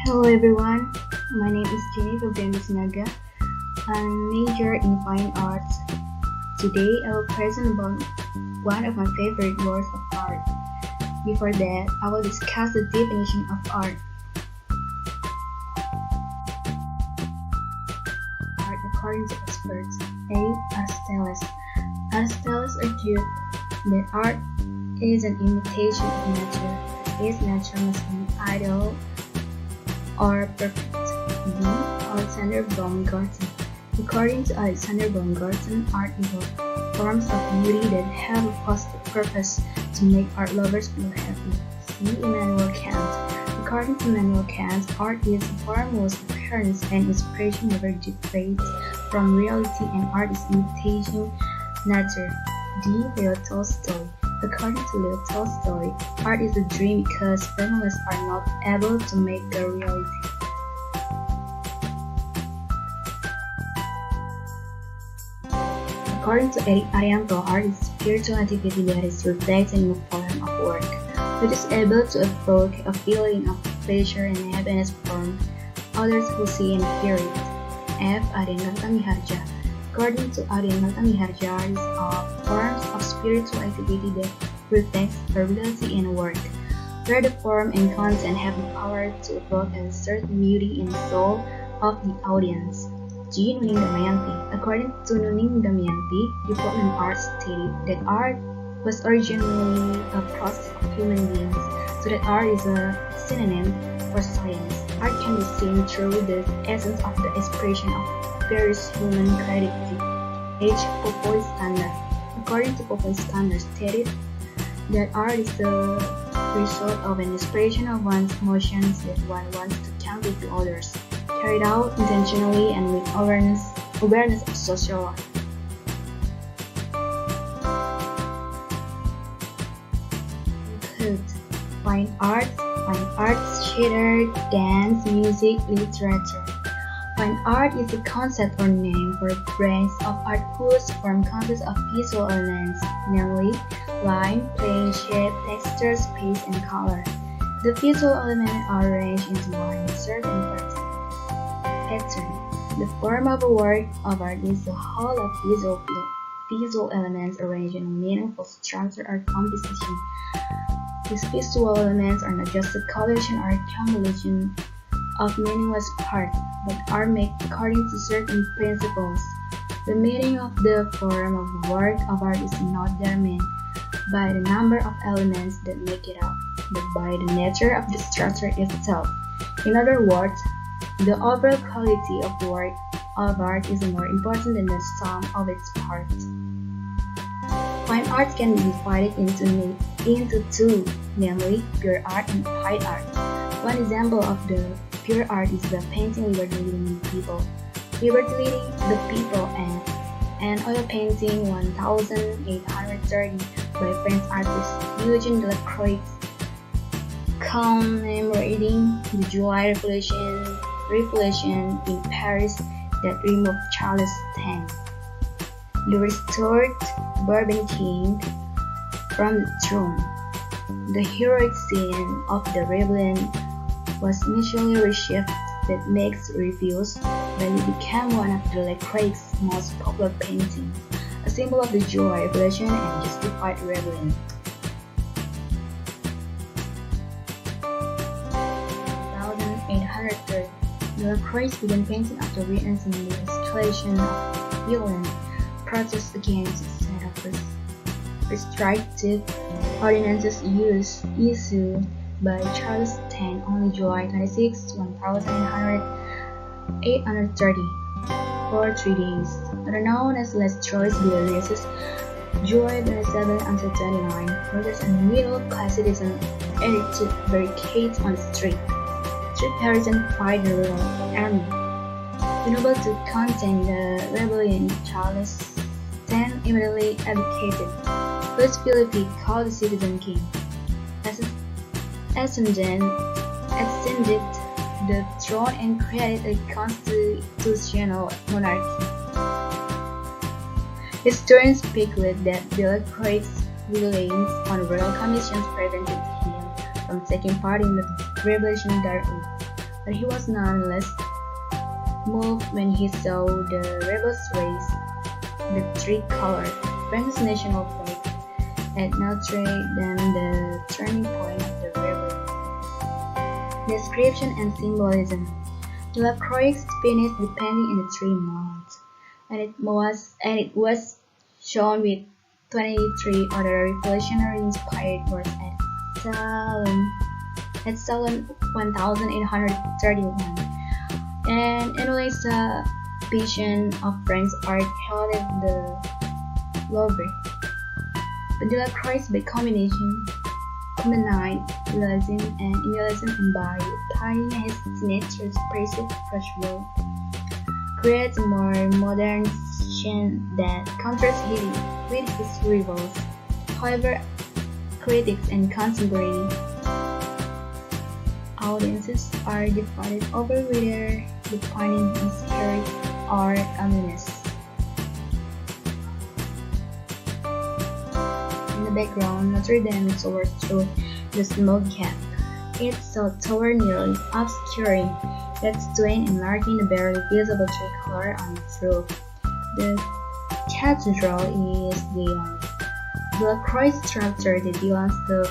Hello everyone, my name is Febrianti Sinaga. I'm major in fine arts. Today I will present about one of my favorite works of art. Before that, I will discuss the definition of art. Art according to experts. A. Aristoteles. Aristoteles argued that art is an imitation of nature. Its nature must be ideal or perfect. B. Alexander Baumgarten. According to Alexander Baumgarten, art involves forms of beauty that have a positive purpose to make art lovers feel happy. C. Immanuel Kant. According to Immanuel Kant, art is a form whose appearance and inspiration never deviates from reality, and art is imitating nature. D. Leo Tolstoy. According to Leo Tolstoy, art is a dream because journalists are not able to make a reality. According to Eric Arianto, art is a spiritual activity that is reflected in the form of work, which is able to evoke a feeling of pleasure and happiness from others who see and hear it. F. Adenata Miharja. According to Adenata Miharja, art is a form of spiritual activity that reflects ability in work, where the form and content have the power to evoke a certain beauty in the soul of the audience. G. Nuning Damayanti. According to Nuning Damayanti, development art stated that art was originally a process of human beings, so that art is a synonym for science. Art can be seen through the essence of the expression of various human creativity. H. Popoi Standard. According to Popoi Standard, stated that art is the result of an expression of one's emotions that one wants to convey to others, carried out intentionally and with awareness of social life. Include fine arts, theater, dance, music, literature. Fine art is a concept or name for a branch of art whose form consists of visual elements, namely line, plane, shape, texture, space, and color. The visual elements are arranged into one certain pattern. The form of a work of art is the whole of visual elements arranged in a meaningful structure or composition. These visual elements are not just a collection or accumulation of meaningless parts, but are made according to certain principles. The meaning of the form of a work of art is not determined by the number of elements that make it up, but by the nature of the structure itself. In other words, the overall quality of the work of art is more important than the sum of its parts. Fine art can be divided into two, namely pure art and applied art. One example of the pure art is the painting Liberty Leading the People, and oil painting 1830 by French artist Eugène Delacroix, commemorating the July Revolution in Paris that removed Charles X, the restored Bourbon king, from the throne. The heroic scene of the rebellion was initially received that mixed reviews, but it became one of Delacroix's most popular paintings, a symbol of the July Revolution and justified rebellion. 1830, Delacroix began painting after witnessing the escalation of violent protests against a set of restrictive ordinances issued by Charles X on July 26, 1830, for 3 days. Other known as Les Trois Glorieuses, July 27 until 29, workers and middle-class citizens erected barricades on the street. Street Parisians fight the royal army. Unable to contain the rebellion, Charles X immediately abdicated. Louis Philippe called the citizen king, ascended the throne, and created a constitutional monarchy. Historians speculate that Delacroix's rulings on royal commissions prevented him from taking part in the revolution directly. but he was nonetheless moved when he saw the rebels raise the tricolor, France's national flag, at Notre Dame, the turning point of the rebellion. Description and symbolism. Delacroix finished the painting in 3 months, and it was shown with 23 other revolutionary-inspired works at Salon 1831, and annual exhibition of French art held at the Louvre. But Delacroix by combined realism and idealism, and by applying his signature's expressive brushwork, creates a more modern scene that contrasts with his rivals. However, critics and contemporary audiences are divided over whether the painting is heroic or ominous. In the background, Notre Dame soars through the smoke gap, its south tower nearly obscuring its twin and marking the barely visible tricolor on its roof. The cathedral is the Delacroix structure that belongs to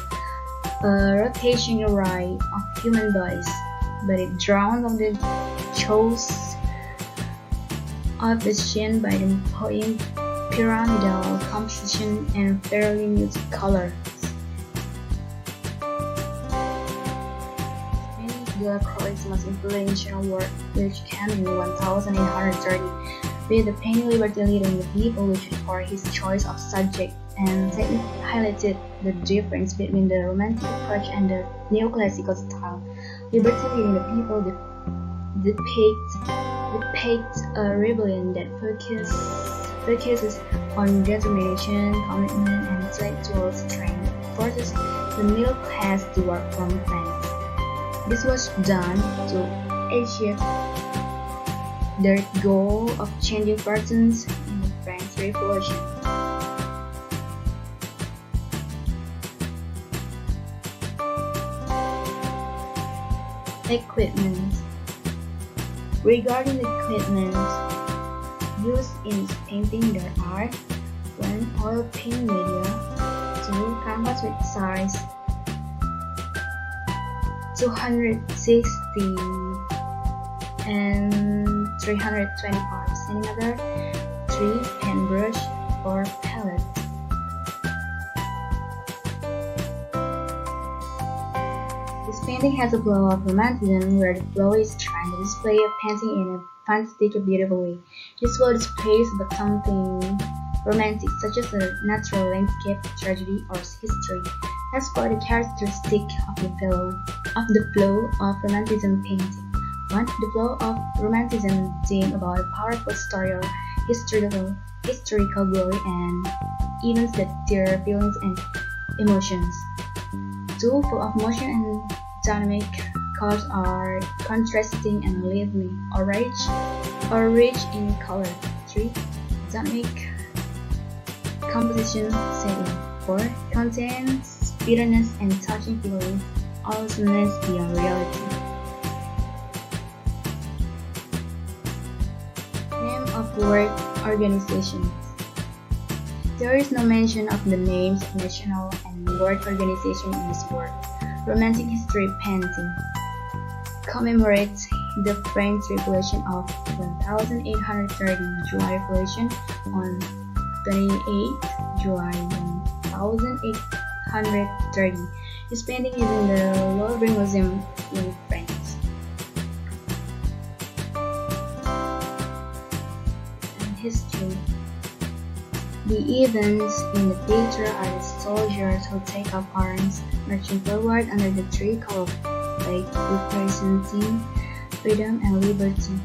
a rotating array of human bodies, but it draws on the chose of the scene by the pyramidal composition and fairly muted colors. Delacroix's most influential work, which came in 1830, with the painting Liberty leading the people, which for his choice of subject and technique highlighted the difference between the Romantic approach and the neoclassical style. Liberty leading the people depicts a rebellion that focuses on determination, commitment, and intellectual strength, forces the middle class to work from France. This was done to achieve their goal of changing fortunes in the French Revolution. Equipment. Regarding the equipment used in this painting, there are 1 oil paint media, 2 canvas with size 260 and 325 cm, 3 paintbrush, 4 palette. This painting has a flow of romanticism, where the flow is trying to display a painting in a fantastic and beautiful way. This flow displays about something romantic, such as a natural landscape, tragedy, or history. As for the characteristic of the flow of romanticism painting. 1. The flow of romanticism sings about a powerful story or historical glory and events that stir feelings and emotions. 2. Full of motion and dynamic, colors are contrasting and lively or rich in color. 3. Dynamic composition setting. 4. Contains bitterness and touching feelings, awesomeness beyond reality. Name of work organizations. There is no mention of the names of national and world organizations in this work. Romantic history painting commemorates the French Revolution of 1830, July Revolution on 28 July 1830. This painting is in the Louvre Museum in France. And history. The events in the picture are the soldiers who take up arms, marching forward under the tricolor flag, representing freedom and liberty.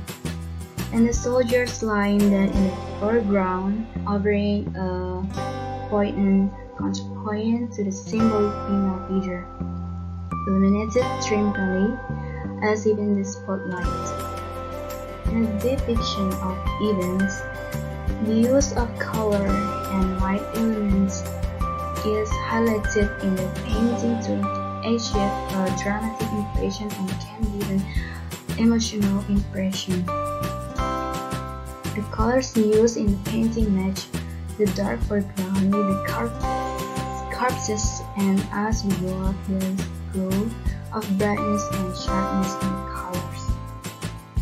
And the soldiers lying dead in the foreground, offering a poignant counterpoint to the symbolic female figure, illuminated triumphantly as if in the spotlight. In the depiction of events, the use of color and light elements is highlighted in the painting to achieve a dramatic impression and can be even emotional impression. The colors used in the painting match the dark foreground with the corpses, and as we go up there is growth of brightness and sharpness in colors.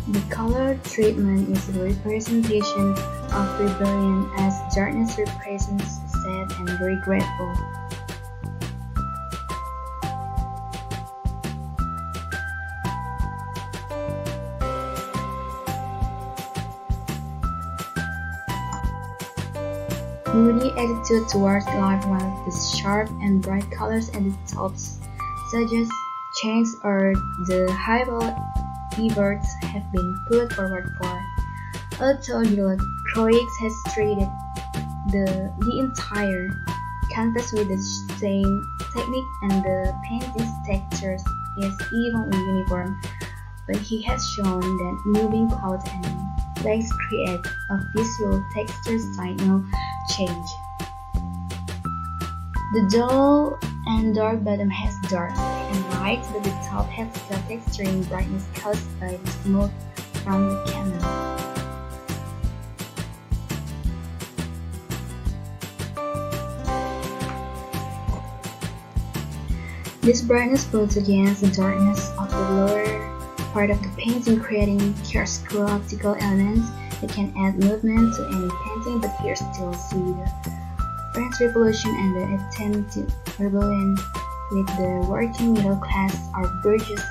The color treatment is a representation of rebellion, as darkness represents sad and regretful. Moody attitude towards life, while the sharp and bright colors at the tops suggest change or the high-level efforts have been put forward for. Although Croix has treated the entire canvas with the same technique and the painting's textures is evenly uniform, but he has shown that moving clouds and lakes create a visual texture signal change. The dull and dark bottom has dark and light, but the top has the texture and brightness caused by the smoke from the cannon. This brightness pulls against the darkness of the lower part of the painting, creating chiaroscuro optical elements that can add movement to any painting, but here still see the French Revolution and the attempted rebellion with the working middle class or bourgeois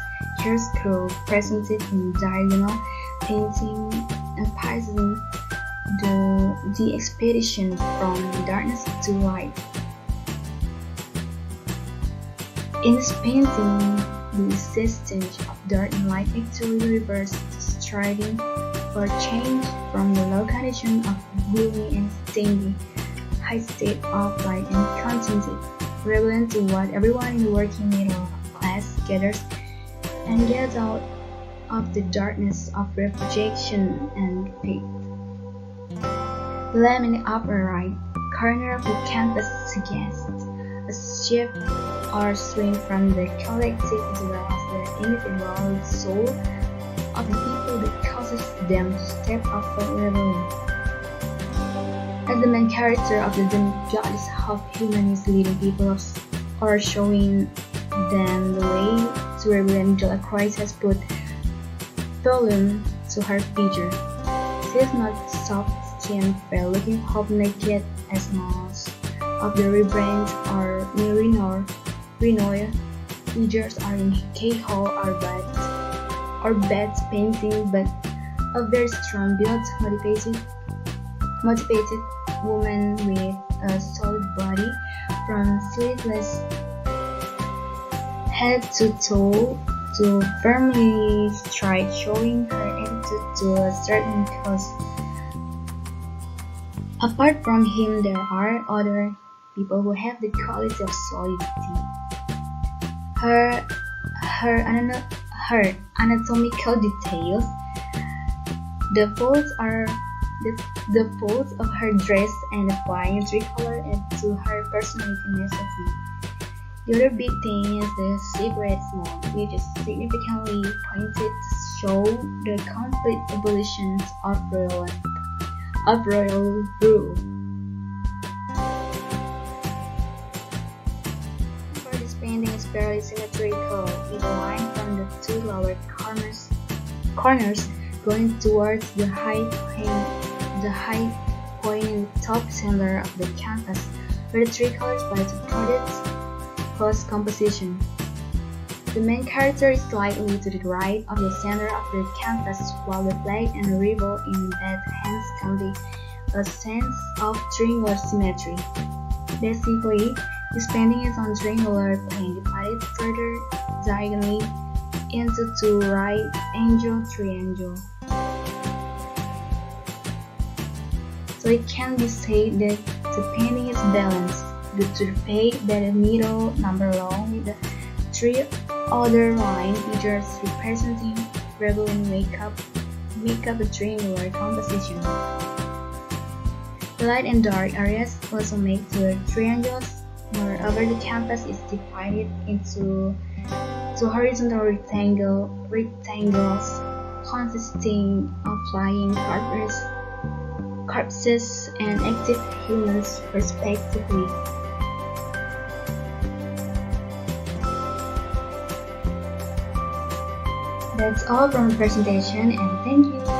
chiaroscuro presented in diagonal painting, emphasizing the expedition from darkness to light. In this painting, the existence of dark and light actually reverses the striving for change from the low condition of gloomy and stingy high state of light and contented rebellion to what everyone in the working middle class gathers and gets out of the darkness of rejection and faith. The lamp in the upper right corner of the canvas suggests a shift or swing from the collective as well as the individual soul of the people that causes them to step up for rebellion. As the main character of the goddess of human is leading people or showing them the way to rebellion, Delacroix has put volume to her figure. She is not soft-skinned, fair looking, half naked as most of the Rembrandt or Renoir figures are in K-Hall or Betts painting, but a very strong built, motivated woman with a solid body from sleeveless head to toe to firmly stride, showing her attitude to a certain cause. Apart from him, there are other people who have the quality of solidity. Her anatomical details, the folds of her dress and the fine tricolor add to her personality massively. The other big thing is the cigarette smoke, which is significantly pointed to show the complete abolition of royal rule. For this painting is fairly symmetrical, with a line from the two lower corners going towards the high point in the top center of the canvas, where the three colors by the products plus composition. The main character is slightly to the right of the center of the canvas, while the flag and the ribbon in that hands convey a sense of triangular symmetry. Basically, this painting is on triangular plane divided further diagonally into two right-angle triangles. So it can be said that the painting is balanced due to the fact that the middle number along with the three other line figures representing rebellion make up a triangular composition. The light and dark areas also make two triangles. Moreover, the canvas is divided into two horizontal rectangles consisting of flying corpses and active humans respectively. That's all from the presentation, and thank you.